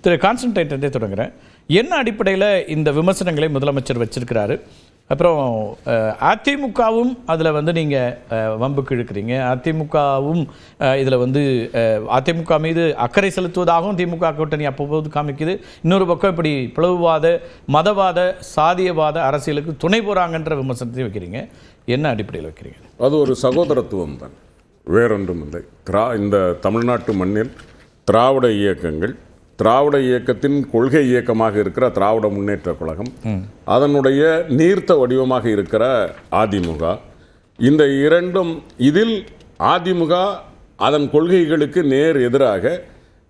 திரு கான்ஸ்டன்டைன்ட்டே தொடங்குறேன். என்ன அடிப்படையில் இந்த விமர்சனங்களை முதலமைச்சர் வச்சிருக்கிறாரு? அப்புறம் அதிமுகவும் அதில் நீங்கள் வம்புக்கு இழுக்கிறீங்க. அதிமுகவும் இதில் அதிமுக மீது அக்கறை செலுத்துவதாகவும் திமுக கூட்டணி அப்போது காமிக்குது. இன்னொரு பக்கம் இப்படி பிளவுவாத மதவாத சாதியவாத அரசியலுக்கு துணை போகிறாங்கன்ற விமர்சனத்தை வைக்கிறீங்க. என்ன அடிப்படையில் வைக்கிறீங்க? அது ஒரு சகோதரத்துவம் தான், வேறொன்றும் இல்லை. இந்த தமிழ்நாட்டு மண்ணில் திராவிட இயக்கங்கள், திராவிட இயக்கத்தின் கொள்கை இயக்கமாக இருக்கிற திராவிட முன்னேற்ற கழகம், அதனுடைய நீர்த்த வடிவமாக இருக்கிற அதிமுக, இந்த இரண்டும், இதில் அதிமுக அதன் கொள்கைகளுக்கு நேர் எதிராக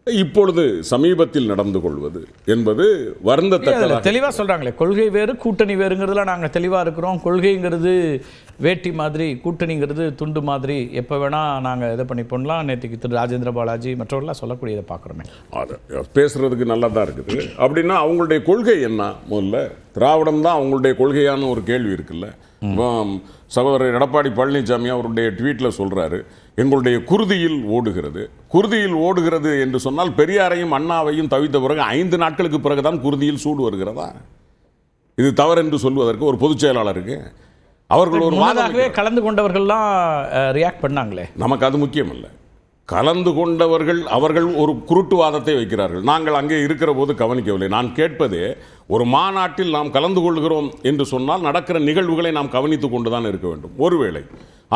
இப்பொழுது சமீபத்தில் நடந்து கொள்வது என்பது வருந்தத்தக்க. தெளிவாக சொல்கிறாங்களே, கொள்கை வேறு கூட்டணி வேறுங்கிறதுல நாங்கள் தெளிவாக இருக்கிறோம். கொள்கைங்கிறது வேட்டி மாதிரி, கூட்டணிங்கிறது துண்டு மாதிரி, எப்போ வேணால் நாங்கள் இதை பண்ணி போடலாம். நேற்றுக்கு திரு ராஜேந்திர பாலாஜி மற்றவர்களாம் சொல்லக்கூடியதை பார்க்குறோமே. அது பேசுகிறதுக்கு நல்லா தான் இருக்குது. அப்படின்னா அவங்களுடைய கொள்கை என்ன? முதல்ல திராவிடம் தான் அவங்களுடைய கொள்கையான ஒரு கேள்வி இருக்குல்ல. சகோதரர் எடப்பாடி பழனிசாமி அவருடைய ட்வீட்டில் சொல்கிறாரு, எங்களுடைய குருதியில் ஓடுகிறது. குருதியில் ஓடுகிறது என்று சொன்னால் பெரியாரையும் அண்ணாவையும் தவித்த பிறகு 5 நாட்களுக்கு பிறகுதான் குருதியில் சூடு வருகிறதா? இது தவறு என்று சொல்வதற்கு ஒரு பொதுச் செயலாளருக்கு அவர்கள் ஒரு வாதாகவே கலந்து கொண்டவர்கள்லாம் ரியாக்ட் பண்ணாங்களே. நமக்கு அது முக்கியம் அல்ல. கலந்து கொண்டவர்கள் அவர்கள் ஒரு குருட்டுவாதத்தை வைக்கிறார்கள். நாங்கள் அங்கே இருக்கிற போது கவனிக்கவில்லை. நான் கேட்பதே, ஒரு மாநாட்டில் நாம் கலந்து கொள்கிறோம் என்று சொன்னால் நடக்கிற நிகழ்வுகளை நாம் கவனித்து கொண்டுதான் இருக்க வேண்டும். ஒருவேளை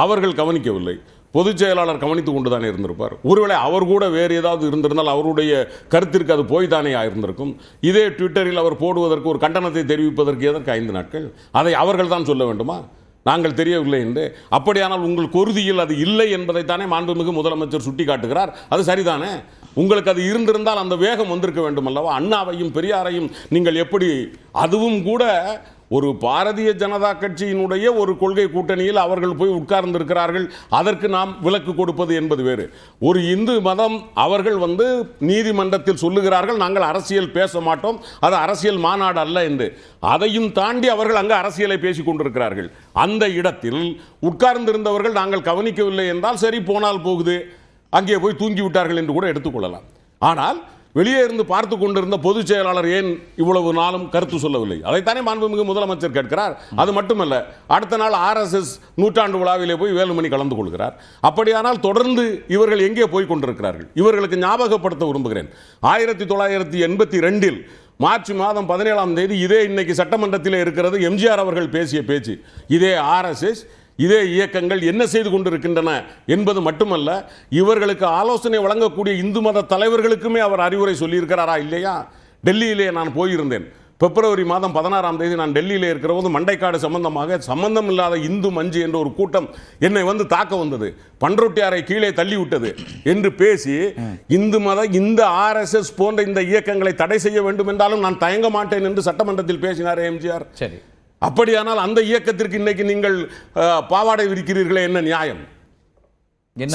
அவர்கள் கவனிக்கவில்லை, பொதுச் செயலாளர் கவனித்து கொண்டுதானே இருந்திருப்பார். ஒருவேளை அவர் கூட வேறு ஏதாவது இருந்திருந்தால் அவருடைய கருத்திற்கு அது போய் தானே ஆயிருந்திருக்கும். இதே ட்விட்டரில் அவர் போடுவதற்கு, ஒரு கண்டனத்தை தெரிவிப்பதற்கு எதற்கு 5 நாட்கள்? அதை அவர்கள் தான் சொல்ல வேண்டுமா? நாங்கள் தெரியவில்லை என்று. அப்படியானால் உங்கள் கொருதியில் அது இல்லை என்பதைத்தானே மாண்புமிகு முதலமைச்சர் சுட்டி காட்டுகிறார். அது சரிதானே? உங்களுக்கு அது இருந்திருந்தால் அந்த வேகம் வந்திருக்க வேண்டும் அல்லவா? அண்ணாவையும் பெரியாரையும் நீங்கள் எப்படி, அதுவும் கூட ஒரு பாரதிய ஜனதா கட்சியினுடைய ஒரு கொள்கை கூட்டணியில் அவர்கள் போய் உட்கார்ந்திருக்கிறார்கள், அதற்கு நாம் விலக்கு கொடுப்பது என்பது வேறு. ஒரு இந்து மதம் அவர்கள் நீதிமன்றத்தில் சொல்லுகிறார்கள், நாங்கள் அரசியல் பேச மாட்டோம், அது அரசியல் மாநாடு அல்ல என்று. அதையும் தாண்டி அவர்கள் அங்கு அரசியலை பேசிக் கொண்டிருக்கிறார்கள். அந்த இடத்தில் உட்கார்ந்திருந்தவர்கள் நாங்கள் கவனிக்கவில்லை என்றால் சரி, போனால் போகுது, அங்கே போய் தூங்கி விட்டார்கள் என்று கூட எடுத்துக்கொள்ளலாம். ஆனால் வெளியே இருந்து பார்த்து கொண்டிருந்த பொதுச் செயலாளர் ஏன் இவ்வளவு நாளும் கருத்து சொல்லவில்லை? அதைத்தானே மாண்புமிகு முதலமைச்சர் கேட்கிறார். அது மட்டுமல்ல, அடுத்த நாள் RSS நூற்றாண்டு விழாவிலே போய் வேலுமணி கலந்து கொள்கிறார். அப்படியானால் தொடர்ந்து இவர்கள் எங்கே போய் கொண்டிருக்கிறார்கள்? இவர்களுக்கு ஞாபகப்படுத்த விரும்புகிறேன், 1982 மார்ச் மாதம் 17ஆம் தேதி இதே இன்னைக்கு சட்டமன்றத்தில் இருக்கிறது எம்ஜிஆர் அவர்கள் பேசிய பேச்சு. இதே RSS, இதே இயக்கங்கள் என்ன செய்து கொண்டிருக்கின்றன என்பது மட்டுமல்ல, இவர்களுக்கு ஆலோசனை வழங்கக்கூடிய இந்து மத தலைவர்களுக்குமே அவர் அறிவுரை சொல்லியிருக்கிறாரா இல்லையா? டெல்லியிலே நான் போயிருந்தேன். பிப்ரவரி மாதம் 16ஆம் தேதி நான் டெல்லியிலே இருக்கிற போது மண்டைக்காடு சம்பந்தமாக சம்பந்தம் இல்லாத இந்து மஞ்சு என்ற ஒரு கூட்டம் என்னை தாக்க வந்தது, பன்ருட்டியாரை கீழே தள்ளி விட்டது என்று பேசி, இந்து மத, இந்த RSS போன்ற இந்த இயக்கங்களை தடை செய்ய வேண்டும் என்றாலும் நான் தயங்க மாட்டேன் என்று சட்டமன்றத்தில் பேசினார் எம்ஜிஆர். சரி, அப்படியானால் அந்த இயக்கத்திற்கு இன்னைக்கு நீங்கள் பாவாடை விரிக்கிறீர்களே, என்ன நியாயம்?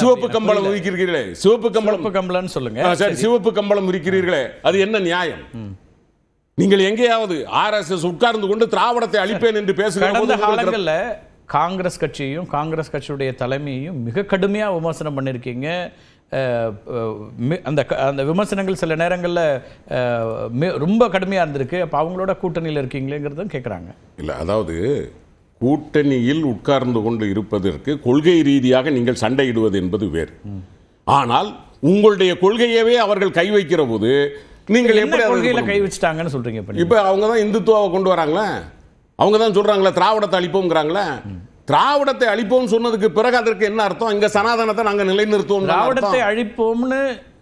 சிவப்பு கம்பளம் விரிக்கிறீர்களே, சிவப்பு கம்பளம் சொல்லுங்க, சரி, சிவப்பு கம்பளம் விரிக்கிறீர்களே, அது என்ன நியாயம்? நீங்கள் எங்கேயாவது RSS உட்கார்ந்து கொண்டு திராவிடத்தை அழிப்பேன் என்று பேசுகிற காங்கிரஸ் கட்சியையும் காங்கிரஸ் கட்சியுடைய தலைமையையும் மிக கடுமையா விமர்சனம் பண்ணிருக்கீங்க. அந்த விமர்சனங்கள் சில நேரங்களில் ரொம்ப கடுமையாக இருந்திருக்கு. அப்போ அவங்களோட கூட்டணியில் இருக்கீங்களேங்கிறதும் கேட்குறாங்க. இல்லை, அதாவது கூட்டணியில் உட்கார்ந்து கொண்டு இருப்பதற்கு கொள்கை ரீதியாக நீங்கள் சண்டையிடுவது என்பது வேறு. ஆனால் உங்களுடைய கொள்கையவே அவர்கள் கை வைக்கிற போது நீங்கள் எப்படி கொள்கையில் கை வச்சுட்டாங்கன்னு சொல்றீங்க? இப்போ அவங்க தான் இந்துத்துவாவை கொண்டு வராங்களே, அவங்க தான் சொல்றாங்களே திராவிடத்தை அழிப்போங்கிறாங்களே. திராவிடத்தை அழிப்போம் சொன்னதுக்கு பிறகு அதற்கு என்ன அர்த்தம்? இங்க சனாதனத்தை நாங்க நிலைநிறுத்துவோம். திராவிடத்தை அழிப்போம்னு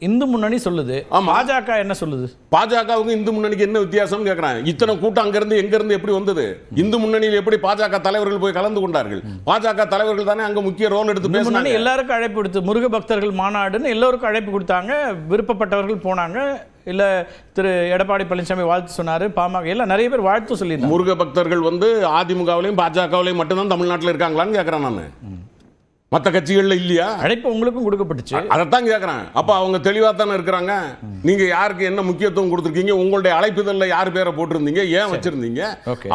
இந்து முன்னணி சொல்லுது, பாஜக என்ன சொல்லுது? பாஜகவுக்கு இந்து முன்னணிக்கு என்ன வித்தியாசம் கேட்கிறேன். இத்தனை கூட்டம் அங்கிருந்து எங்க இருந்து எப்படி வந்தது? இந்து முன்னணியில் எப்படி பாஜக தலைவர்கள் போய் கலந்து கொண்டார்கள்? பாஜக தலைவர்கள் தானே அங்க முக்கிய ரோல் எடுத்து பேசினாங்க. எல்லாருக்கும் அழைப்பு கொடுத்து முருக பக்தர்கள் மாநாடுன்னு எல்லாருக்கும் அழைப்பு கொடுத்தாங்க, விருப்பப்பட்டவர்கள் போனாங்க. இல்ல திரு எடப்பாடி பழனிசாமி வாழ்த்து சொன்னாரு, பாமக எல்லாம் நிறைய பேர் வாழ்த்து சொல்லி. முருக பக்தர்கள் அதிமுகவிலையும் பாஜகவிலையும் மட்டும்தான் தமிழ்நாட்டில் இருக்காங்களான்னு கேட்கிறேன் நான். மற்ற கட்சிகள்ல இல்லையா? அழைப்பு உங்களுக்கும் கொடுக்கப்பட்டுச்சு, அதைத்தான் கேட்கிறேன். அப்ப அவங்க தெளிவா தானே இருக்கிறாங்க. நீங்க யாருக்கு என்ன முக்கியத்துவம் கொடுத்திருக்கீங்க? உங்களுடைய அழைப்புதல்ல யார் பேரை போட்டிருந்தீங்க, ஏன் வச்சிருந்தீங்க?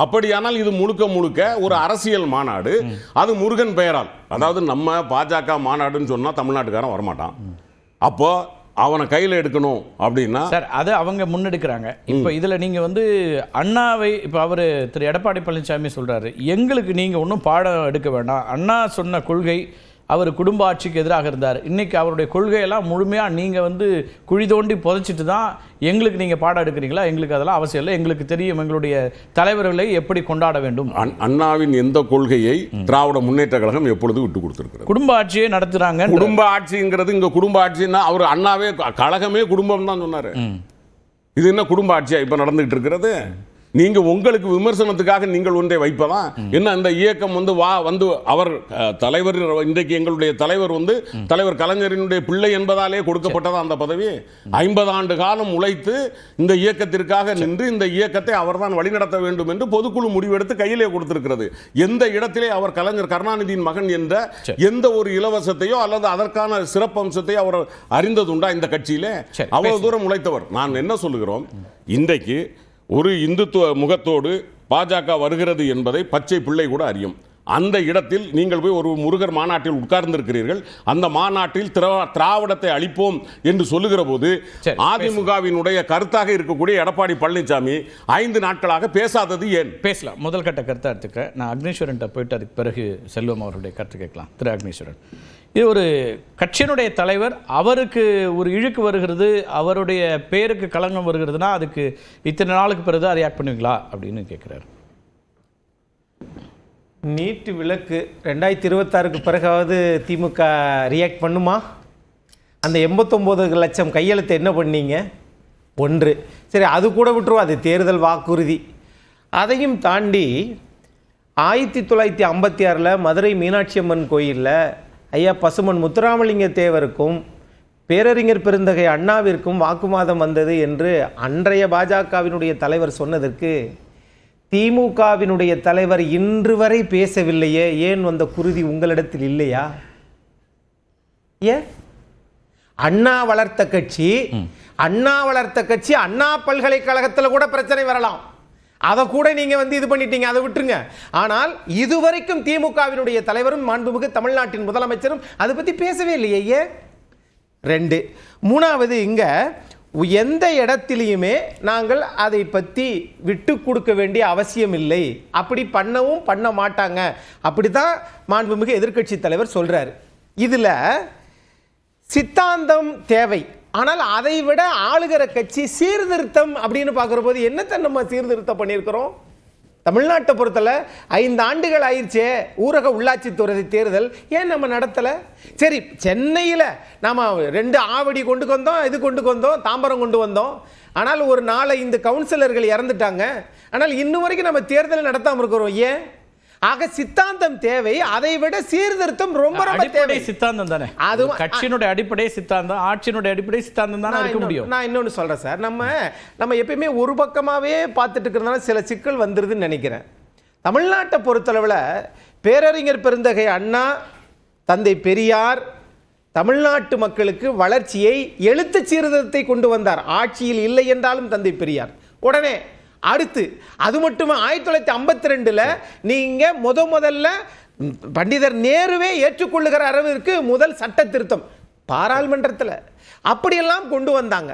அப்படியானால் இது முழுக்க முழுக்க ஒரு அரசியல் மாநாடு. அது முருகன் பெயரால், அதாவது நம்ம பாஜக மாநாடுன்னு சொன்னா தமிழ்நாட்டுக்காரன் வரமாட்டான். அப்போ அவனை கையில் எடுக்கணும் அப்படின்னா சார் அது அவங்க முன்னெடுக்கிறாங்க. இப்போ இதில் நீங்கள் வந்து அண்ணாவை இப்போ அவர் திரு எடப்பாடி பழனிசாமி சொல்கிறாரு, எங்களுக்கு நீங்கள் ஒன்றும் பாடம் எடுக்க வேண்டாம், அண்ணா சொன்ன கொள்கை அவர் குடும்ப ஆட்சிக்கு எதிராக இருந்தார், இன்னைக்கு அவருடைய கொள்கையெல்லாம் முழுமையாக நீங்கள் வந்து குழி தோண்டி புதைச்சிட்டு தான் எங்களுக்கு நீங்கள் பாடம் எடுக்கிறீங்களா, எங்களுக்கு அதெல்லாம் அவசியம் இல்லை, எங்களுக்கு தெரியும் எங்களுடைய தலைவர்களை எப்படி கொண்டாட வேண்டும். அண்ணாவின் எந்த கொள்கையை திராவிட முன்னேற்ற கழகம் எப்பொழுது விட்டு கொடுத்திருக்கிறது? குடும்ப ஆட்சியை நடத்துறாங்க. குடும்ப ஆட்சிங்கிறது இங்க குடும்ப ஆட்சின்னா அவர் அண்ணாவே கழகமே குடும்பம் தான் சொன்னாரு. இது என்ன குடும்ப ஆட்சியா இப்ப நடந்துகிட்டு இருக்கிறது? நீங்க உங்களுக்கு விமர்சனத்துக்காக நீங்கள் ஒன்றை வைப்பதா என்ன? அந்த இயக்கம் வந்து அவர் தலைவர், இன்றைக்கு எங்களுடைய தலைவர் வந்து தலைவர் கலைஞரினுடைய பிள்ளை என்பதாலே கொடுக்கப்பட்டதா அந்த பதவி? 50 ஆண்டு காலம் உழைத்து இந்த இயக்கத்திற்காக நின்று இந்த இயக்கத்தை அவர்தான் வழிநடத்த வேண்டும் என்று பொதுக்குழு முடிவெடுத்து கையிலே கொடுத்திருக்கிறது. எந்த இடத்திலே அவர் கலைஞர் கருணாநிதியின் மகன் என்ற எந்த ஒரு இலவசத்தையோ அல்லது அதற்கான சிறப்பம்சத்தையோ அவர் அறிந்ததுண்டா இந்த கட்சியிலே? அவ்வளவு தூரம் உழைத்தவர். நான் என்ன சொல்லுகிறோம், இன்றைக்கு ஒரு இந்துத்துவ முகத்தோடு பாஜக வருகிறது என்பதை பச்சை பிள்ளை கூட அறியும். அந்த இடத்தில் நீங்கள் போய் ஒரு முருகர் மாநாட்டில் உட்கார்ந்திருக்கிறீர்கள். அந்த மாநாட்டில் திராவிடத்தை அழிப்போம் என்று சொல்லுகிற போது அதிமுகவினுடைய கருத்தாக இருக்கக்கூடிய எடப்பாடி பழனிசாமி 5 நாட்களாக பேசாதது ஏன்? பேசலாம். முதல் கட்ட கருத்தை எடுத்துக்கிறேன். நான் அக்னீஸ்வரன் போயிட்டு அதுக்கு பிறகு செல்வம் அவருடைய கருத்து கேட்கலாம். திரு அக்னீஸ்வரன், இது ஒரு கட்சியினுடைய தலைவர், அவருக்கு ஒரு இழுக்கு வருகிறது, அவருடைய பேருக்கு களங்கம் வருகிறதுனா அதுக்கு இத்தனை நாளுக்கு பிறகு தான் ரியாக்ட் பண்ணுவீங்களா அப்படின்னு கேட்குறாரு. நீட்டு விலக்கு 2026க்கு பிறகாவது திமுக ரியாக்ட் பண்ணுமா? அந்த 89 லட்சம் கையெழுத்து என்ன பண்ணீங்க? 1 சரி, அது கூட விட்டுருவோம், அது தேர்தல் வாக்குறுதி. அதையும் தாண்டி 1956 மதுரை மீனாட்சி அம்மன் கோயிலில் ஐயா பசுமன் முத்துராமலிங்க தேவருக்கும் பேரறிஞர் பெருந்தகை அண்ணாவிற்கும் வாக்குவாதம் வந்தது என்று அன்றைய பாஜகவினுடைய தலைவர் சொன்னதற்கு திமுகவினுடைய தலைவர் இன்று வரை பேசவில்லையே. ஏன் வந்த குருதி உங்களிடத்தில் இல்லையா? ஏன்? அண்ணா வளர்த்த கட்சி அண்ணா பல்கலைக்கழகத்தில் கூட பிரச்சனை வரலாம், அதை கூட நீங்க வந்து இது பண்ணிட்டீங்க, அதை விட்டுருங்க. ஆனால் இதுவரைக்கும் திமுகவினுடைய தலைவரும் மாண்புமிகு தமிழ்நாட்டின் முதலமைச்சரும் அதை பத்தி பேசவே இல்லையே. ஏன்? 2 3வது, இங்க எந்த இடத்திலையுமே நாங்கள் அதை பற்றி விட்டு கொடுக்க வேண்டிய அவசியம் இல்லை, அப்படி பண்ணவும் பண்ண மாட்டாங்க, அப்படிதான் மாண்புமிகு எதிர்க்கட்சி தலைவர் சொல்றாரு. இதுல சித்தாந்தம் தேவை, ஆனால் அதை விட ஆளுகிற கட்சி சீர்திருத்தம் அப்படின்னு பார்க்குற போது என்னத்தை நம்ம சீர்திருத்தம் பண்ணியிருக்கிறோம்? தமிழ்நாட்டை பொறுத்தல 5 ஆண்டுகள் ஆயிடுச்சே ஊரக உள்ளாட்சித்துறை தேர்தல், ஏன் நம்ம நடத்தலை? சரி, சென்னையில் நாம் 2 ஆவடி கொண்டு வந்தோம், இது கொண்டு வந்தோம், தாம்பரம் கொண்டு வந்தோம், ஆனால் ஒரு 4-5 கவுன்சிலர்கள் இறந்துட்டாங்க, ஆனால் இன்னும் வரைக்கும் நம்ம தேர்தல் நடத்தாமல் இருக்கிறோம். ஏன்? ஆக சித்தாந்தம் தேவை, அதை விட சீர்திருத்தம் ரொம்ப ரொம்ப தேவை. சித்தாந்தம் தானே அது கட்சியினுடைய அடிப்படை சித்தாந்தம், ஆட்சியினுடைய அடிப்படை சித்தாந்தம் தானே இருக்க முடியும். நான் இன்னொன்னு சொல்றேன் சார், நம்ம எப்பயுமே ஒரு பக்கமாவே பார்த்துட்டு இருக்கிறதுனால சில சிக்கல் வந்துருதுன்னு நினைக்கிறேன். தமிழ்நாட்டை பொறுத்தளவில் பேரறிஞர் பெருந்தகை அண்ணா, தந்தை பெரியார் தமிழ்நாட்டு மக்களுக்கு வளர்ச்சியை, எழுத்து சீர்திருத்தத்தை கொண்டு வந்தார். ஆட்சியில் இல்லை என்றாலும் தந்தை பெரியார். உடனே அடுத்து அது மட்டுமே 1952 நீங்க முதல்ல பண்டிதர் நேருவே ஏற்றுக்கொள்ளுகிற அளவிற்கு முதல் சட்ட திருத்தம் பாராளுமன்றத்தில் அப்படியெல்லாம் கொண்டு வந்தாங்க.